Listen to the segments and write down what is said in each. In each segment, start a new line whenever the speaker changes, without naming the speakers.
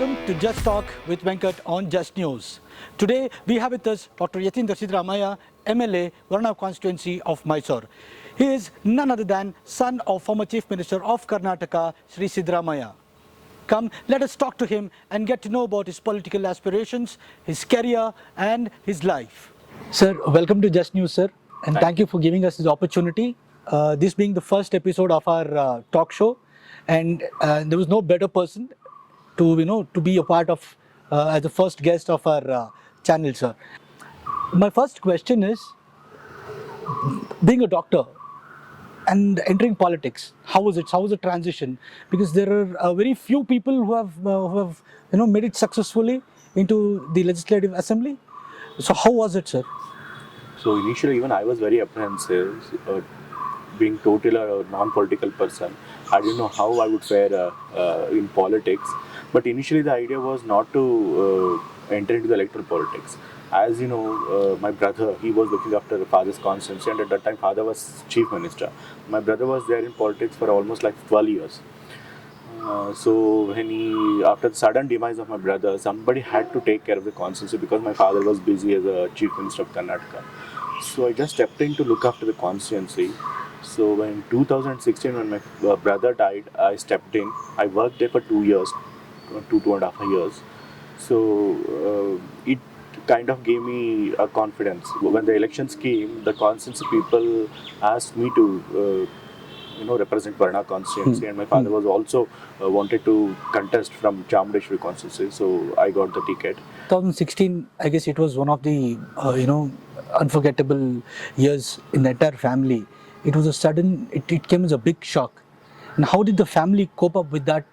welcome to Just Talk with Venkat on Just News. Today we have with us Dr. Yathindra Siddaramaiah, MLA, Varna constituency of Mysore. He is none other than son of former Chief Minister of Karnataka, Sri Siddaramaiah. Come, let us talk to him and get to know about his political aspirations, his career and his life. Sir, welcome to Just News, sir, and thank you for giving us this opportunity. This being the first episode of our talk show, and there was no better person to be a part of as the first guest of our channel, sir. My first question is, being a doctor and entering politics, how was it? How was the transition? Because there are very few people who have made it successfully into the legislative assembly. So how was it, sir?
So initially, even I was very apprehensive, being total a non-political person. I didn't know how I would fare in politics. But initially, the idea was not to enter into the electoral politics. As you know, my brother, he was looking after the father's constituency, and at that time, father was chief minister. My brother was there in politics for almost like 12 years. So when after the sudden demise of my brother, somebody had to take care of the constituency because my father was busy as a chief minister of Karnataka. So I just stepped in to look after the constituency. So in 2016, when my brother died, I stepped in. I worked there for 2 years, 2.5 years. So it kind of gave me a confidence. When the elections came, the constituency people asked me to represent Varna constituency, and my father was also wanted to contest from Chamundeshwari constituency, so I got the ticket.
2016, I guess it was one of the unforgettable years in the entire family. It was a sudden. It came as a big shock. And how did the family cope up with that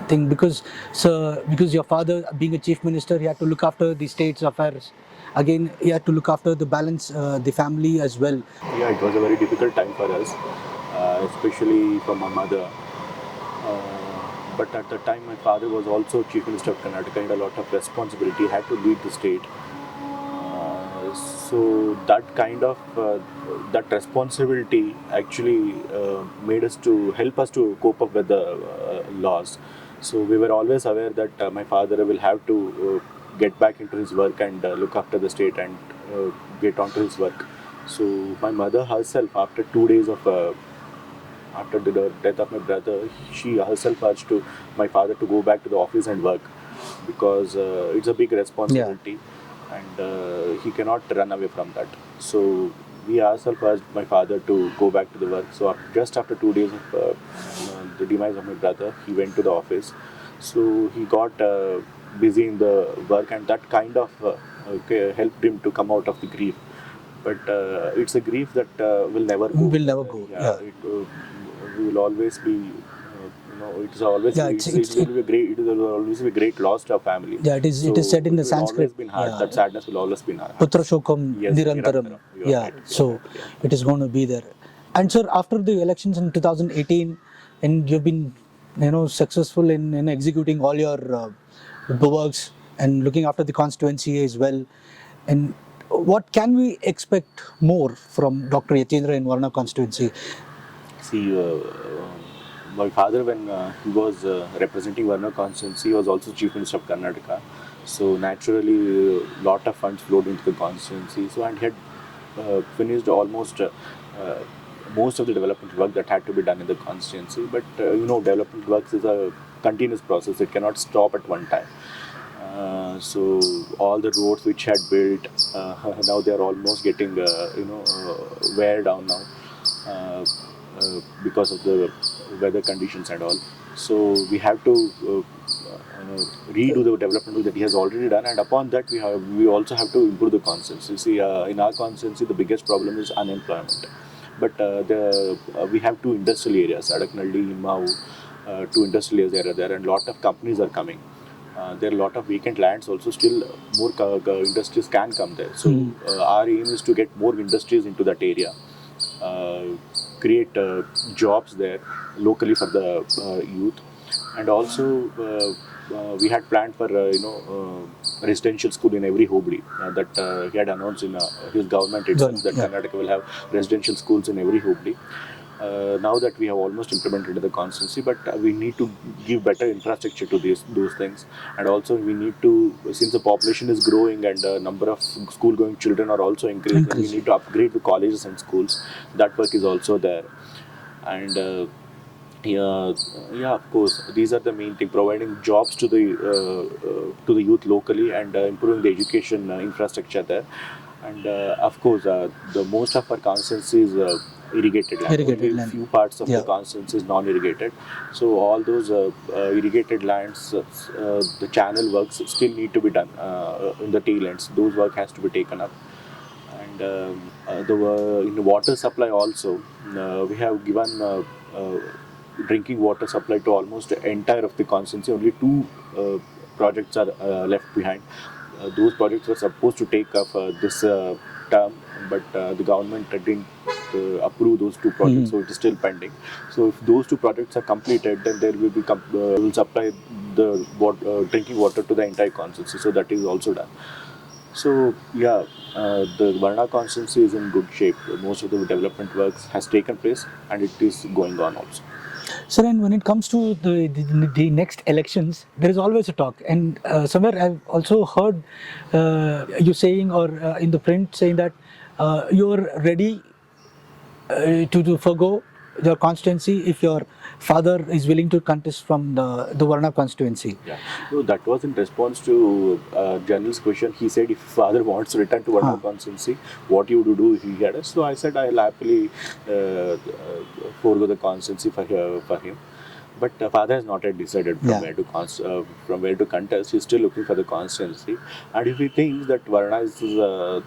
thing? Because your father, being a chief minister, he had to look after the state's affairs. Again, he had to look after the balance, the family as well.
Yeah, it was a very difficult time for us, especially for my mother. But at the time, my father was also chief minister of Karnataka and a lot of responsibility. He had to lead the state. So that kind of that responsibility actually made us to help us to cope up with the loss. So we were always aware that my father will have to get back into his work and look after the state and get onto his work. So my mother herself, after 2 days of after the death of my brother, she herself urged to my father to go back to the office and work because it's a big responsibility. And he cannot run away from that. So we ourselves urged my father to go back to the work. So just after 2 days of the demise of my brother, he went to the office. So he got busy in the work, and that kind of helped him to come out of the grief. But it's a grief that will never go.
Will never go. Yeah.
We will always be. It's always it will always be a great loss to our family.
Yeah, it is said in the Sanskrit.
Always been hard. Yeah. That sadness will always be hard.
Putra shokam nirantaram. Yeah, right. So it is going to be there. And sir, after the elections in 2018, and you've been successful in executing all your works and looking after the constituency as well. And what can we expect more from Dr. Yathindra in Varna constituency?
See, my father, when he was representing Varna constituency, he was also chief minister of Karnataka. So naturally, a lot of funds flowed into the constituency. So and he had finished almost most of the development work that had to be done in the constituency. But development works is a continuous process. It cannot stop at one time. So all the roads which had built, now they are almost getting wear down now. Because of the weather conditions and all. So we have to redo the development that he has already done, and upon that we also have to improve the constituency. See, in our constituency, the biggest problem is unemployment. But we have two industrial areas, Adaknalli, Himmavu, two industrial areas are there, and a lot of companies are coming. There are a lot of vacant lands also. Still, more industries can come there. So our aim is to get more industries into that area. Create jobs there locally for the youth, and also we had planned for residential school in every Hobli that he had announced in his government itself that Karnataka will have residential schools in every Hobli. now that we have almost implemented the constancy, but we need to give better infrastructure to those things, and also we need to, since the population is growing and the number of school-going children are also increasing, we need to upgrade the colleges and schools. That work is also there, and. Yeah, yeah, of course. These are the main thing: providing jobs to the youth locally and improving the education infrastructure there. And of course, the most of our constituency is irrigated land.
Irrigated
Only
land.
few parts of
Yeah.
the constituency is non-irrigated. So all those irrigated lands, the channel works still need to be done in the tail ends. Those work has to be taken up. And in the water supply also, we have given drinking water supply to almost the entire of the constituency. Only two projects are left behind. Those projects were supposed to take up this term, but the government didn't approve those two projects, so it is still pending. So if those two projects are completed, then there will be will supply the drinking water to the entire constituency. So that is also done. So yeah, the Varna constituency is in good shape. Most of the development works has taken place, and it is going on also.
So then, when it comes to the next elections, there is always a talk, and somewhere I've also heard you saying, or in the print saying that you're ready to forgo your constituency if your father is willing to contest from the Varna constituency.
Yeah, no, that was in response to General's question. He said, if father wants to return to Varna constituency, what you would do if he had us? So I said, I'll happily forego the constituency for him. But father has not yet decided from where to contest. He's still looking for the constituency, and if he thinks that Varna is a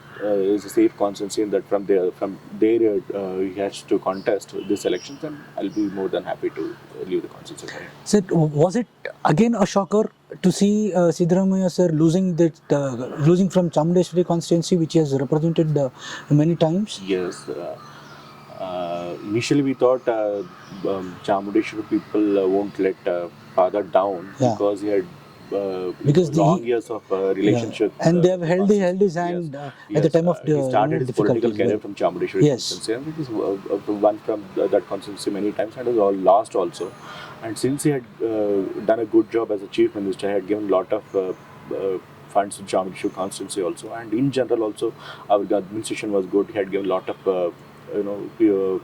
safe constituency and that from there he has to contest this election, then I'll be more than happy to leave the constituency for him.
So was it again a shocker to see Siddaramaiah sir losing from Chamundeshwari constituency, which he has represented many times?
Yes. Initially, we thought Chamundeshwari people won't let father down because he had long years of relationship.
And they have held his hand at the time of the
he started his political career from Chamundeshwari constituency, and it is won from that constituency many times and has all lost also. And since he had done a good job as a chief minister, he had given a lot of funds to Chamundeshwari constituency also, and in general also our administration was good. He had given a lot of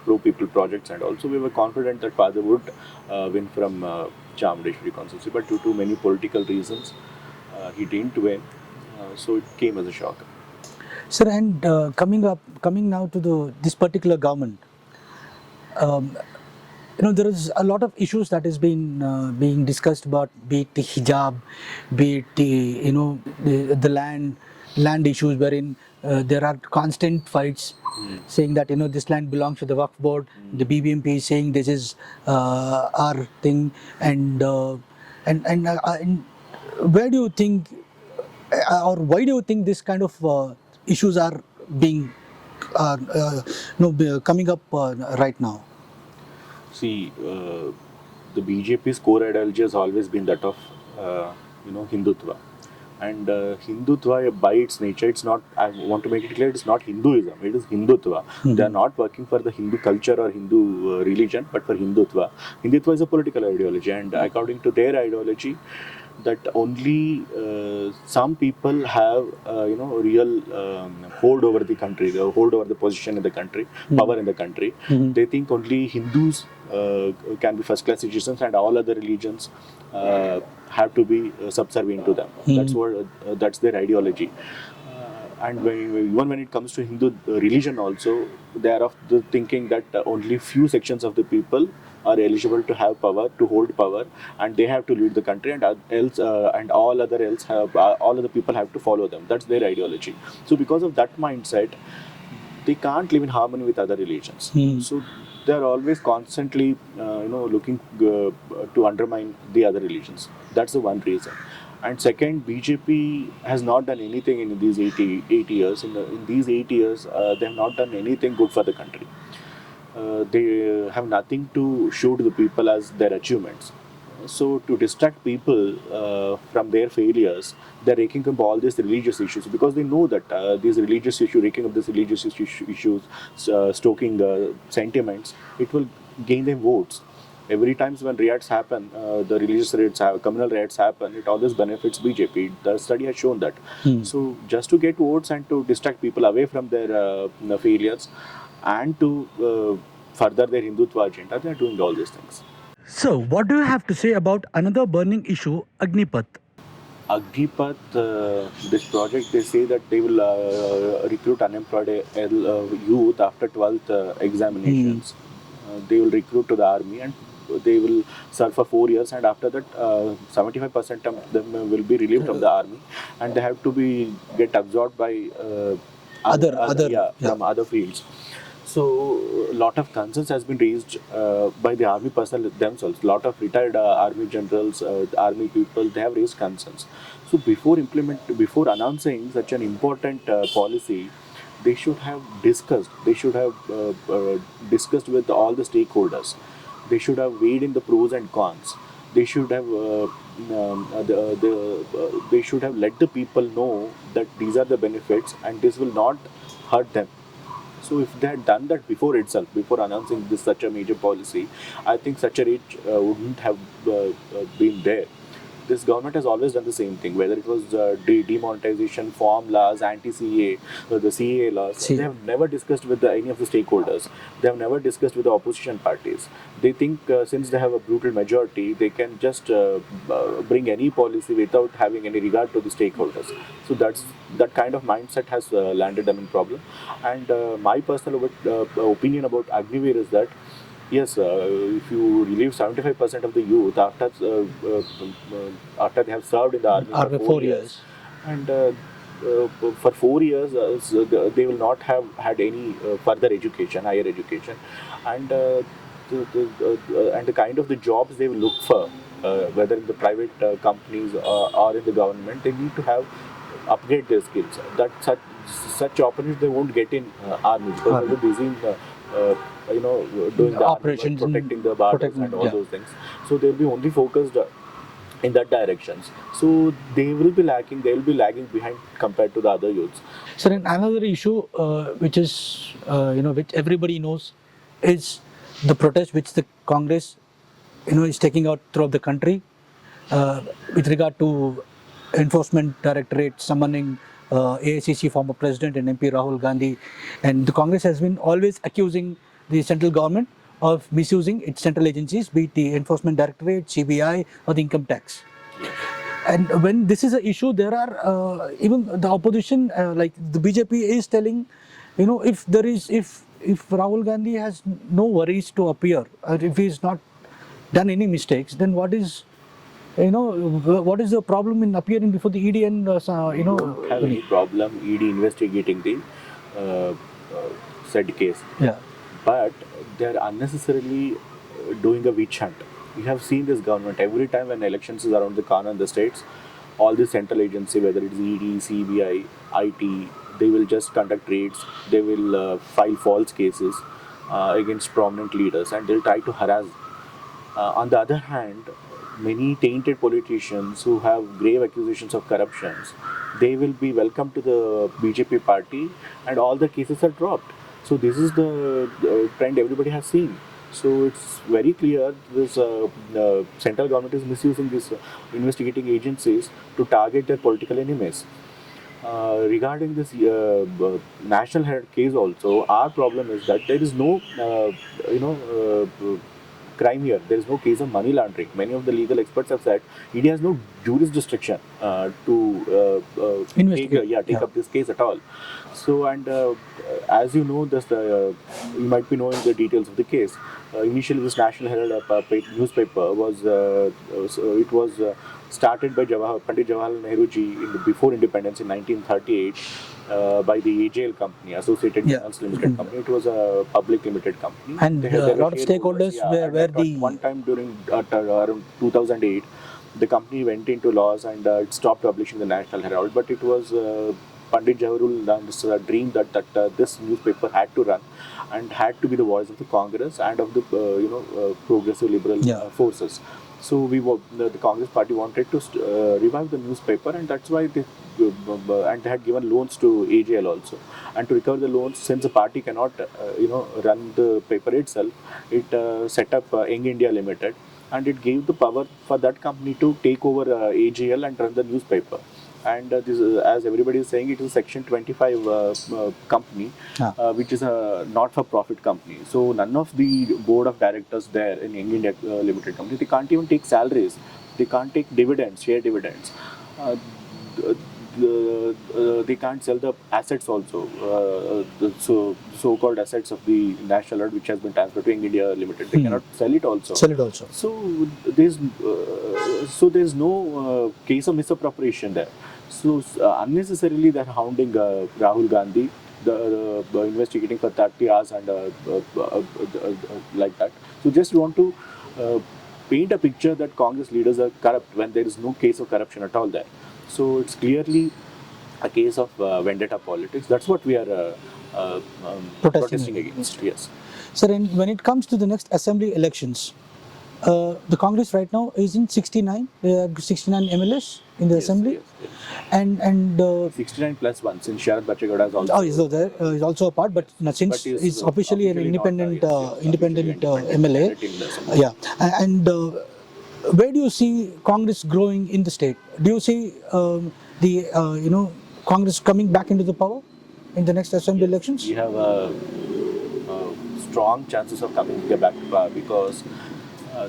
pro people projects, and also we were confident that father would win from Chamundeshwari constituency, but due to many political reasons he didn't win, so it came as a shock.
Sir, and coming now to this particular government, there is a lot of issues that is being discussed about, be it the hijab, be it the land issues, wherein there are constant fights saying that this land belongs to the Waqf board. The BBMP is saying this is our thing, and where do you think, or why do you think this kind of issues are being coming up right now?
See, the BJP's core ideology has always been that of Hindutva. And Hindutva, by its nature, it's not, I want to make it clear, it's not Hinduism, it is Hindutva. They are not working for the Hindu culture or Hindu religion, but for Hindutva. Hindutva is a political ideology, and according to their ideology, that only some people have real hold over the country, hold over the position in the country, power in the country. They think only Hindus can be first class citizens and all other religions have to be subservient to them. That's their ideology. And even when it comes to Hindu religion also, they are of the thinking that only few sections of the people are eligible to have power, to hold power, and they have to lead the country, and all other people have to follow them. That's their ideology. So because of that mindset, they can't live in harmony with other religions. So they are always constantly looking to undermine the other religions. That's the one reason. And second, BJP has not done anything in these 8 years. In these 8 years, they have not done anything good for the country. They have nothing to show to the people as their achievements. So to distract people from their failures, they're raking up all these religious issues, because they know that these religious issues, raking up these religious issues, stoking sentiments, it will gain them votes. Every times when riots happen, the religious riots, communal riots happen, it always benefits BJP. The study has shown that. So just to get votes and to distract people away from their failures and to further their Hindutva agenda, they are doing all these things.
So, what do you have to say about another burning issue, Agnipath?
Agnipath, this project, they say that they will recruit unemployed youth after 12th examinations. They will recruit to the army and they will serve for 4 years, and after that 75% of them will be relieved from the army, and they have to be get absorbed by from other fields. So a lot of concerns has been raised by the army personnel themselves. A lot of retired army generals, army people, they have raised concerns. So before announcing such an important policy, they should have discussed. They should have discussed with all the stakeholders. They should have weighed in the pros and cons. They should have they should have let the people know that these are the benefits and this will not hurt them. So if they had done that before itself, before announcing this such a major policy, I think such a rate wouldn't have been there. This government has always done the same thing, whether it was demonetization, farm laws, anti-CA, the CA laws. They have never discussed with any of the stakeholders. They have never discussed with the opposition parties. They think since they have a brutal majority, they can just bring any policy without having any regard to the stakeholders. So that kind of mindset has landed them in problem. And my personal opinion about Agniveer is that yes, if you relieve 75% of the youth after they have served in the army for 4 years, and for 4 years they will not have had any further education, higher education, and and the kind of the jobs they will look for, whether in the private companies or in the government, they need to have upgrade their skills. That such opportunities they won't get in army because they will be busy in doing the operations, protecting the borders and all those things. So they'll be only focused in that directions. So they will be lacking. They will be lagging behind compared to the other youths.
So then another issue, which is which everybody knows, is the protest which the Congress is taking out throughout the country with regard to Enforcement Directorate summoning AICC former President and MP Rahul Gandhi, and the Congress has been always accusing the central government of misusing its central agencies, be it the Enforcement Directorate, CBI, or the income tax. And when this is an issue, there are even the opposition, like the BJP, is telling, if Rahul Gandhi has no worries to appear, or if he's not done any mistakes, then what is the problem in appearing before the ED and
We don't have any problem ED investigating the said case.
Yeah.
But they are unnecessarily doing a witch hunt. You have seen this government every time when elections is around the corner in the states, all the central agency, whether it's ED, CBI, IT, they will just conduct raids. They will file false cases against prominent leaders, and they'll try to harass. On the other hand, many tainted politicians who have grave accusations of corruptions, they will be welcomed to the BJP party, and all the cases are dropped. So this is the trend everybody has seen. So it's very clear this central government is misusing these investigating agencies to target their political enemies. Regarding this National Herald case also, our problem is that there is no, crime here. There is no case of money laundering. Many of the legal experts have said India has no jurisdiction to take up this case at all. So, and as you know, this you might be knowing the details of the case. Initially, this National Herald newspaper was it was started by Pandit Jawaharlal Nehru ji before independence in 1938 by the AJL company, Associated Journals Limited Company. It was a public limited company.
And a lot of stakeholders were the...
One time during around 2008, the company went into loss and it stopped publishing the National Herald. But it was Pandit Jawaharlal Nehuru's dream that this newspaper had to run. and had to be the voice of the Congress and of the progressive liberal forces. So the Congress party wanted to revive the newspaper, and that's why they had given loans to AJL also. And to recover the loans, since the party cannot run the paper itself, it set up Young India Limited, and it gave the power for that company to take over AJL and run the newspaper. And this is, as everybody is saying, it is a Section 25 company, which is a not-for-profit company. So none of the board of directors there in Young India Limited company, they can't even take salaries. They can't take dividends, share dividends. They can't sell the assets also, the so-called assets of the national art which has been transferred to Young India Limited. They cannot sell it also. So there's no case of misappropriation there. So unnecessarily they're hounding Rahul Gandhi, investigating for 30 hours and like that. So just want to paint a picture that Congress leaders are corrupt when there is no case of corruption at all there. So it's clearly a case of vendetta politics. That's what we are protesting against. Yes.
Sir, and when it comes to the next assembly elections, the Congress right now is in 69. They have 69 MLAs in the assembly, and
69 plus 1 since Sharad Bachagada is also.
Oh, is there? Is also a part, but since he's officially an independent MLA. Yeah, and where do you see Congress growing in the state? Do you see Congress coming back into the power in the next assembly elections?
We have strong chances of coming back to power because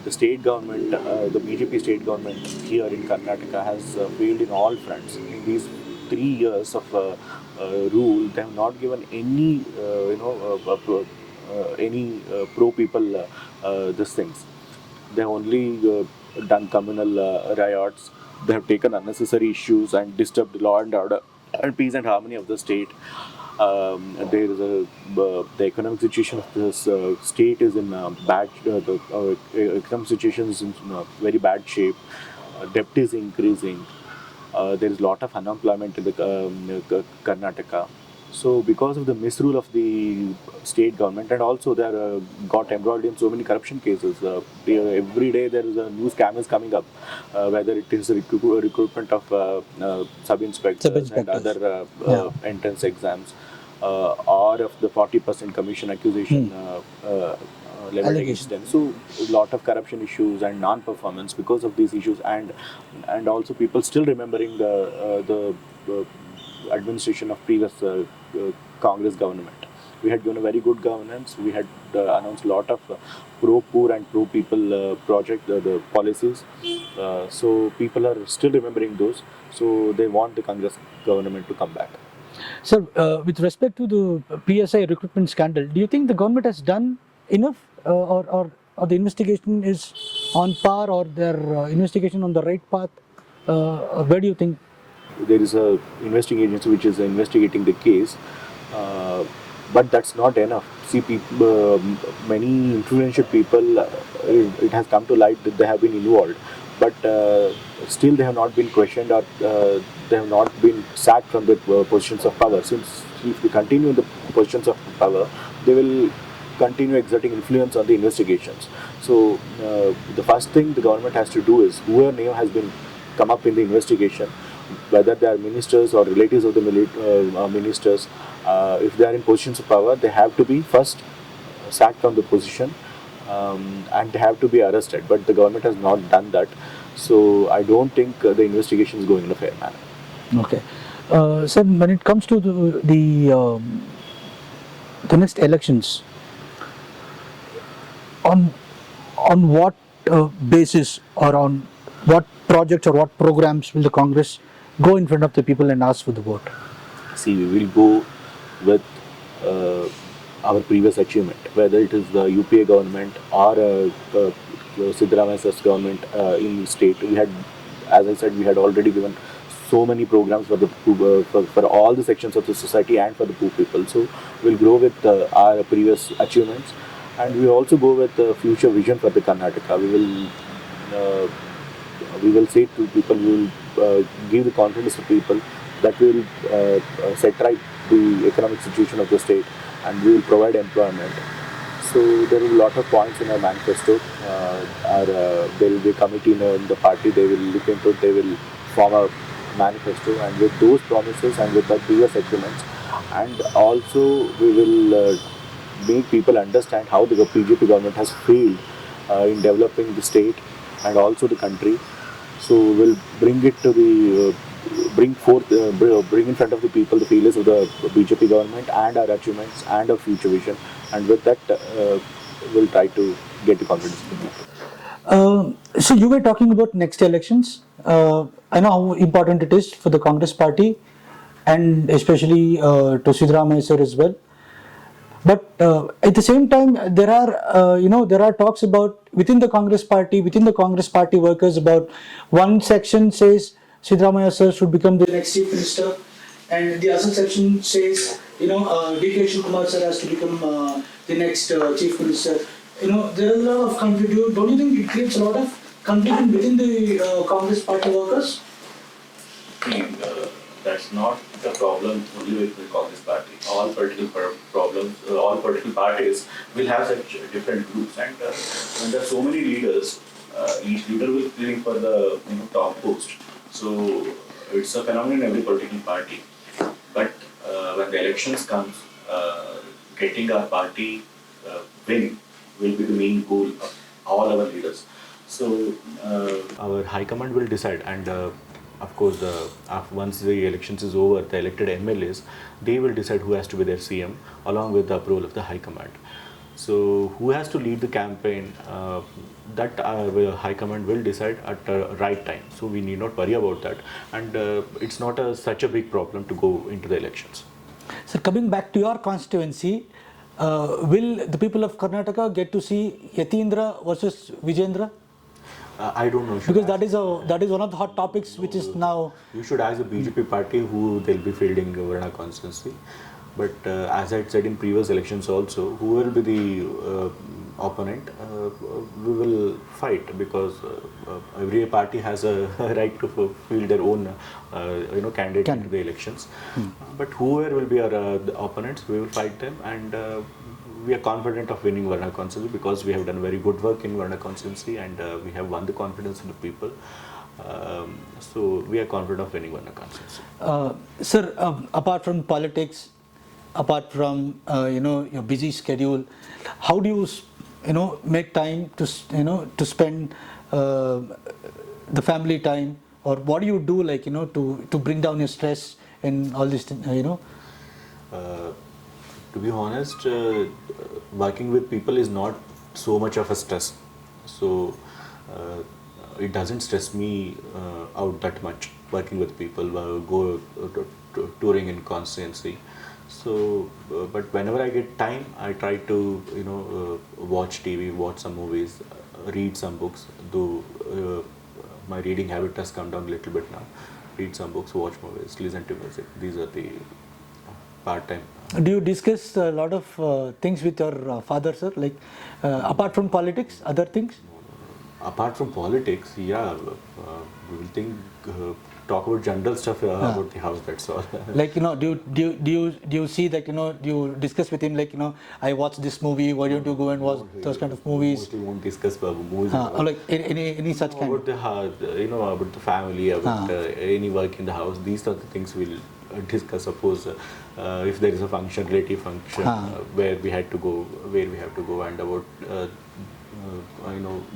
the state government, the BJP state government here in Karnataka has failed in all fronts. In these 3 years of rule, they have not given any, pro people these things. They have only done communal riots. They have taken unnecessary issues and disturbed law and order and peace and harmony of the state. There is the economic situation of this state is in bad. The economic situation is in very bad shape. Debt is increasing. There is a lot of unemployment in the Karnataka. So because of the misrule of the state government, and also they are got embroiled in so many corruption cases. Every day there is a new scam is coming up, whether it is recruitment of sub-inspectors and other entrance exams, or of the 40% commission accusation leveled against them. So a lot of corruption issues and non-performance because of these issues, and also people still remembering the administration of previous Congress government. We had given a very good governance. We had announced a lot of pro-poor and pro-people project, the policies. So people are still remembering those. So they want the Congress government to come back.
Sir, with respect to the PSI recruitment scandal, do you think the government has done enough, or the investigation is on par, or their investigation on the right path? Where do you think?
There is a investigating agency which is investigating the case, but that's not enough. See, many influential people, it has come to light that they have been involved, but still they have not been questioned, or they have not been sacked from the positions of power. Since if they continue in the positions of power, they will continue exerting influence on the investigations. So the first thing the government has to do is, whoever name has been come up in the investigation, whether they are ministers or relatives of the ministers, if they are in positions of power, they have to be first sacked from the position, and they have to be arrested. But the government has not done that. So I don't think the investigation is going in a fair manner.
Okay. Sir, when it comes to the next elections, on what basis, or on what projects or what programs will the Congress go in front of the people and ask for the vote?
See, we will go with our previous achievement, whether it is the UPA government or Siddaramaiah's government in the state. We had, as I said, we had already given so many programs for the for all the sections of the society and for the poor people. So we'll grow with our previous achievements, and we also go with the future vision for the Karnataka. We will say to people, we will give the confidence to people that we will set right the economic situation of the state, and we will provide employment. So there are a lot of points in our manifesto. There will be a committee in the party. They will look into it. They will form a manifesto, and with those promises and with the previous agreements, and also we will make people understand how the BJP government has failed in developing the state and also the country. So we'll bring it to the bring in front of the people the failures of the BJP government and our achievements and our future vision, and with that we'll try to get the confidence of the people.
So you were talking about next elections. I know how important it is for the Congress party, and especially to Siddaramaiah sir as well. But at the same time, there are talks about within the Congress party workers about one section says Siddaramaiah sir should become the next chief minister, and the other section says D.K. Kumar sir has to become the next chief minister. There is a lot of confusion. Don't you think it creates a lot of confusion within the Congress party workers?
That's not the problem only with the Congress party. All all political parties will have such different groups, and when there are so many leaders, each leader will claim for the top post. So it's a phenomenon in every political party. But when the elections comes, getting our party win will be the main goal of all our leaders. So our high command will decide, and of course, once the elections is over, the elected MLAs, they will decide who has to be their CM along with the approval of the high command. So who has to lead the campaign, that high command will decide at the right time. So we need not worry about that, and it's not such a big problem to go into the elections.
So coming back to your constituency, will the people of Karnataka get to see Yathindra versus Vijendra?
I don't know.
Because that is one of the hot topics which is now.
You should ask the BJP party who they'll be fielding Varna constituency. But as I said in previous elections also, who will be the opponent, we will fight, because every party has a right to field their own candidate into the elections. But whoever will be our the opponents, we will fight them, and we are confident of winning Varna constituency because we have done very good work in Varna constituency, and we have won the confidence of the people. So we are confident of winning Varna constituency.
Sir, apart from politics, apart from your busy schedule, how do you make time to spend the family time, or what do you do to bring down your stress and all this
To be honest, working with people is not so much of a stress. So it doesn't stress me out that much. Working with people, go touring in constituency. So, but whenever I get time, I try to watch TV, watch some movies, read some books. Though my reading habit has come down a little bit now. Read some books, watch movies, listen to music. These are the part-time.
Do you discuss a lot of things with your father, sir? Like apart from politics, other things?
Apart from politics, yeah, we will talk about general stuff about the house. That's all.
Like do you see that do you discuss with him like I watched this movie? Why don't you go and watch those kind of movies?
Mostly won't discuss movies.
Or like any such kind.
About the about the family, about any work in the house. These are the things we'll discuss. Suppose if there is a function, relative function, where we have to go, and about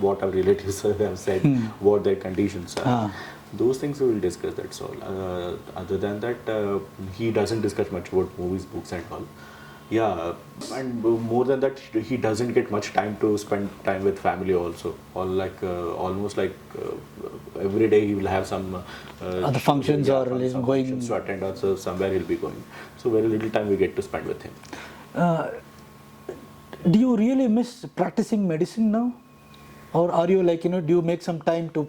what our relatives have said, what their conditions are. Those things we will discuss. That's all. Other than that, he doesn't discuss much about movies, books, and all. Yeah, and more than that, he doesn't get much time to spend time with family also. Or like almost like every day he will have some
other functions or
some
going
functions to attend, or so somewhere he'll be going. So very little time we get to spend with him.
Do you really miss practicing medicine now, or are you like do you make some time to?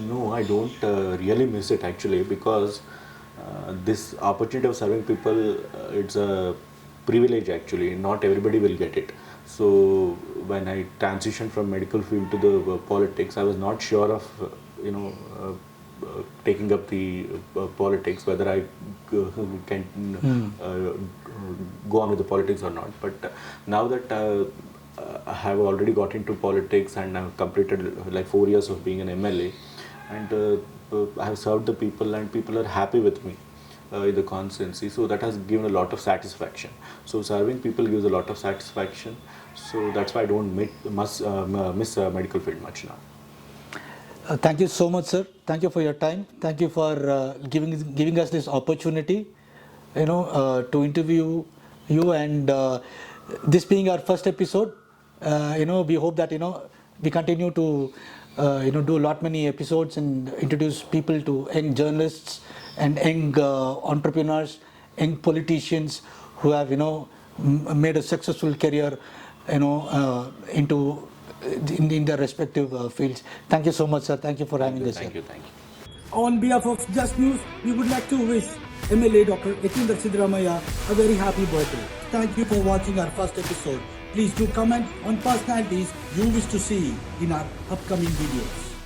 No, I don't really miss it actually, because this opportunity of serving people, it's a privilege actually. Not everybody will get it. So when I transitioned from medical field to the politics, I was not sure of taking up the politics, whether I can go on with the politics or not. But now that I have already got into politics and I've completed like 4 years of being an MLA, and I have served the people and people are happy with me in the constituency. So that has given a lot of satisfaction. So serving people gives a lot of satisfaction. So that's why I don't miss medical field much now.
Thank you so much, sir. Thank you for your time. Thank you for giving us this opportunity, to interview you. And this being our first episode, we hope that we continue to do a lot many episodes and introduce people to young journalists and young entrepreneurs, young politicians who have made a successful career in their respective fields. Thank you so much, sir. Thank you for having us here.
Thank you.
On behalf of Just News, we would like to wish MLA Dr. Yathindra Siddaramaiah a very happy birthday. Thank you for watching our first episode. Please do comment on personalities you wish to see in our upcoming videos.